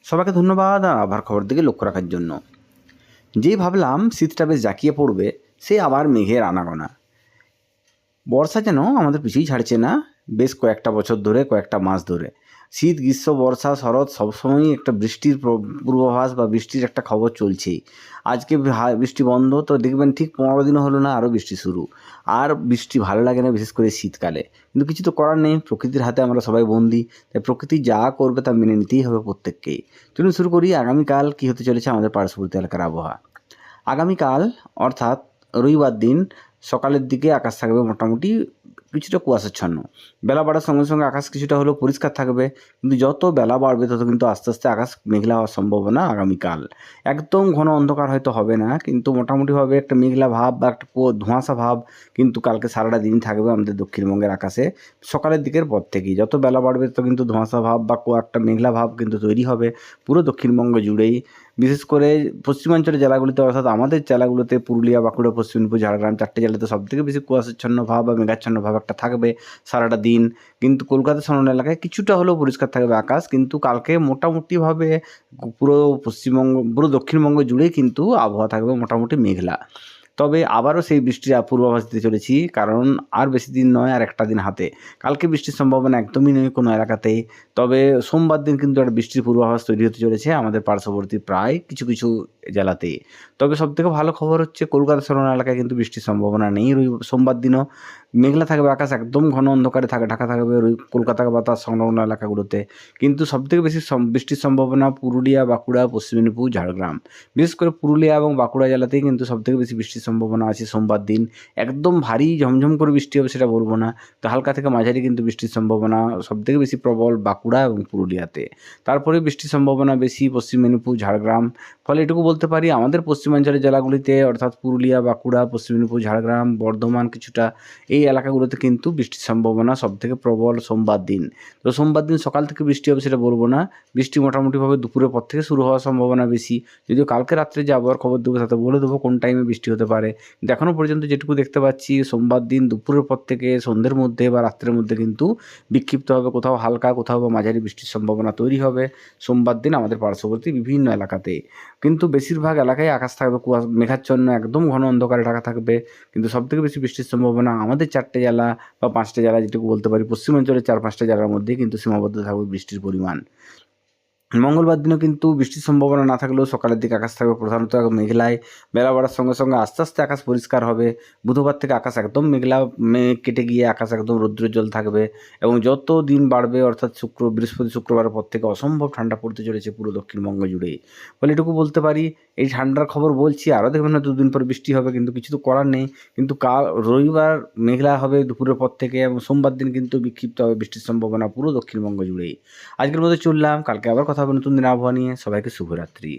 সবাইকে ধন্যবাদ আবার খবর দিকে লক্ষ্য রাখার জন্য। যেই ভাবলাম শীতটা বেশ জাঁকিয়ে পড়বে, সে আবার মেঘের আনাগোনা। বর্ষা যেন আমাদের পিছুই ছাড়ছে না, বেশ কয়েকটা বছর ধরে, কয়েকটা মাস ধরে। শীত, গ্রীষ্ম, বর্ষা, শরৎ সবসময়ই একটা বৃষ্টির পূর্বাভাস বা বৃষ্টির একটা খবর চলছেই। আজকে বৃষ্টি বন্ধ, তো দেখবেন ঠিক 15 দিনও হলো না আরও বৃষ্টি শুরু। আর বৃষ্টি ভালো লাগে না, বিশেষ করে শীতকালে। কিন্তু কিছু তো করার নেই, প্রকৃতির হাতে আমরা সবাই বন্দী। তাই প্রকৃতি যা করবে তা মেনে নিতেই হবে প্রত্যেককেই। চলুন শুরু করি আগামীকাল কী হতে চলেছে আমাদের পার্শ্ববর্তী এলাকার আবহাওয়া। আগামীকাল অর্থাৎ রবিবার দিন সকালের দিকে আকাশ থাকবে মোটামুটি কিছুটা কুয়াশাচ্ছন্ন। বেলা বাড়ার সঙ্গে সঙ্গে আকাশ কিছুটা হলেও পরিষ্কার থাকবে, কিন্তু যত বেলা বাড়বে তত কিন্তু আস্তে আস্তে আকাশ মেঘলা হওয়ার সম্ভাবনা আগামীকাল। একদম ঘন অন্ধকার হয়তো হবে না, কিন্তু মোটামুটিভাবে একটা মেঘলা ভাব বা একটা ধোঁয়াশা ভাব কিন্তু কালকে সারাটা দিন থাকবে আমাদের দক্ষিণবঙ্গের আকাশে। সকালের দিকের পর থেকেই যত বেলা বাড়বে তত কিন্তু ধোঁয়াশা ভাব বা একটা মেঘলা ভাব কিন্তু তৈরি হবে পুরো দক্ষিণবঙ্গ জুড়েই। বিশেষ করে পশ্চিমাঞ্চলের জেলাগুলিতে, অর্থাৎ আমাদের জেলাগুলোতে পুরুলিয়া, বাঁকুড়া, পশ্চিম মেদিনীপুর, ঝাড়গ্রাম, 4টে জেলাতে সবথেকে বেশি কুয়াশাচ্ছন্ন ভাব বা মেঘাচ্ছন্ন ভাব একটা থাকবে সারাটা দিন। কিন্তু কলকাতা সংলগ্ন এলাকায় কিছুটা হলেও পরিষ্কার থাকবে আকাশ, কিন্তু কালকে মোটামুটিভাবে পুরো পশ্চিমবঙ্গ, পুরো দক্ষিণবঙ্গ জুড়েই কিন্তু আবহাওয়া থাকবে মোটামুটি মেঘলা। তবে আবারও সেই বৃষ্টির পূর্বাভাস দিতে চলেছি, কারণ আর বেশি দিন নয়, আর একটা দিন হাতে। কালকে বৃষ্টির সম্ভাবনা একদমই নেই কোনো এলাকাতেই। তবে সোমবার দিন কিন্তু একটা বৃষ্টির পূর্বাভাস তৈরি হতে চলেছে আমাদের পার্শ্ববর্তী প্রায় কিছু কিছু জেলাতেই। তবে সবথেকে ভালো খবর হচ্ছে কলকাতা সংলগ্ন এলাকায় কিন্তু বৃষ্টির সম্ভাবনা নেই সোমবার দিনও। মেঘলা থাকবে আকাশ, একদম ঘন অন্ধকারে ঢাকা থাকবে কলকাতা বা তার সংলগ্ন এলাকাগুলোতে। কিন্তু সবথেকে বেশি বৃষ্টির সম্ভাবনা পুরুলিয়া, বাঁকুড়া, পশ্চিম মেদিনীপুর, ঝাড়গ্রাম। বিশেষ করে পুরুলিয়া এবং বাঁকুড়া জেলাতেই কিন্তু সবথেকে বেশি বৃষ্টির সম্ভাবনা আছে সোমবার দিন। একদম ভারী ঝমঝম করে বৃষ্টি হবে সেটা বলবো না, তো হালকা থেকে মাঝারি কিন্তু বৃষ্টির সম্ভাবনা সবথেকে বেশি প্রবল বাঁকুড়া এবং পুরুলিয়াতে। তারপরে বৃষ্টির সম্ভাবনা বেশি পশ্চিম মেদিনীপুর, ঝাড়গ্রাম। ফলে এটুকু বলতে পারি আমাদের পশ্চিমাঞ্চলের জেলাগুলিতে, অর্থাৎ পুরুলিয়া, বাঁকুড়া, পশ্চিম মেদিনীপুর, ঝাড়গ্রাম, বর্ধমান কিছুটা, এই এলাকাগুলোতে কিন্তু বৃষ্টির সম্ভাবনা সবথেকে প্রবল সোমবার দিন। তো সোমবার দিন সকাল থেকে বৃষ্টি হবে সেটা বলবো না, বৃষ্টি মোটামুটিভাবে দুপুরের পর থেকে শুরু হওয়ার সম্ভাবনা বেশি। যদিও কালকে রাত্রে যে আবহাওয়ার খবর দেবো তাতে বলে দেবো কোন টাইমে বৃষ্টি হতে পারে। কিন্তু এখনও পর্যন্ত যেটুকু দেখতে পাচ্ছি, সোমবার দিন দুপুরের পর থেকে সন্ধ্যের মধ্যে বা রাত্রের মধ্যে কিন্তু বিক্ষিপ্তভাবে কোথাও হালকা, কোথাও বা মাঝারি বৃষ্টির সম্ভাবনা তৈরি হবে সোমবার দিন আমাদের পার্শ্ববর্তী বিভিন্ন এলাকাতে। কিন্তু বেশিরভাগ এলাকায় আকাশ থাকবে মেঘাচ্ছন্ন, একদম ঘন অন্ধকারে ঢাকা থাকবে। কিন্তু সবথেকে বেশি বৃষ্টির সম্ভাবনা আমাদের 4টে জেলা বা 5টে জেলা, যেটুকু বলতে পারি পশ্চিমাঞ্চলের 4-5টা জেলার মধ্যেই কিন্তু সীমাবদ্ধ থাকবে বৃষ্টির পরিমাণ। মঙ্গলবার দিনও কিন্তু বৃষ্টির সম্ভাবনা না থাকলেও সকালের দিকে আকাশ থাকবে প্রধানত মেঘলায়। বেলা বাড়ার সঙ্গে সঙ্গে আস্তে আস্তে আকাশ পরিষ্কার হবে। বুধবার থেকে আকাশ একদম মেঘলা, মেঘ কেটে গিয়ে আকাশ একদম রৌদ্রোজ্জ্বল থাকবে। এবং যত দিন বাড়বে, অর্থাৎ বৃহস্পতি, শুক্রবারের পর থেকে অসম্ভব ঠান্ডা পড়তে চলেছে পুরো দক্ষিণবঙ্গ জুড়েই। ফলে এটুকু বলতে পারি, এই ঠান্ডার খবর বলছি, আরও দেখবেন না 2 দিন পর বৃষ্টি হবে, কিন্তু কিছু তো করার নেই। কিন্তু কাল রবিবার মেঘলা হবে দুপুরের পর থেকে, এবং সোমবার দিন কিন্তু বিক্ষিপ্ত হবে বৃষ্টির সম্ভাবনা পুরো দক্ষিণবঙ্গ জুড়েই। আজকের মতো চললাম, কালকে আবার কথা হবে নতুন দিন আবহাওয়া নিয়ে। সবাইকে শুভরাত্রি।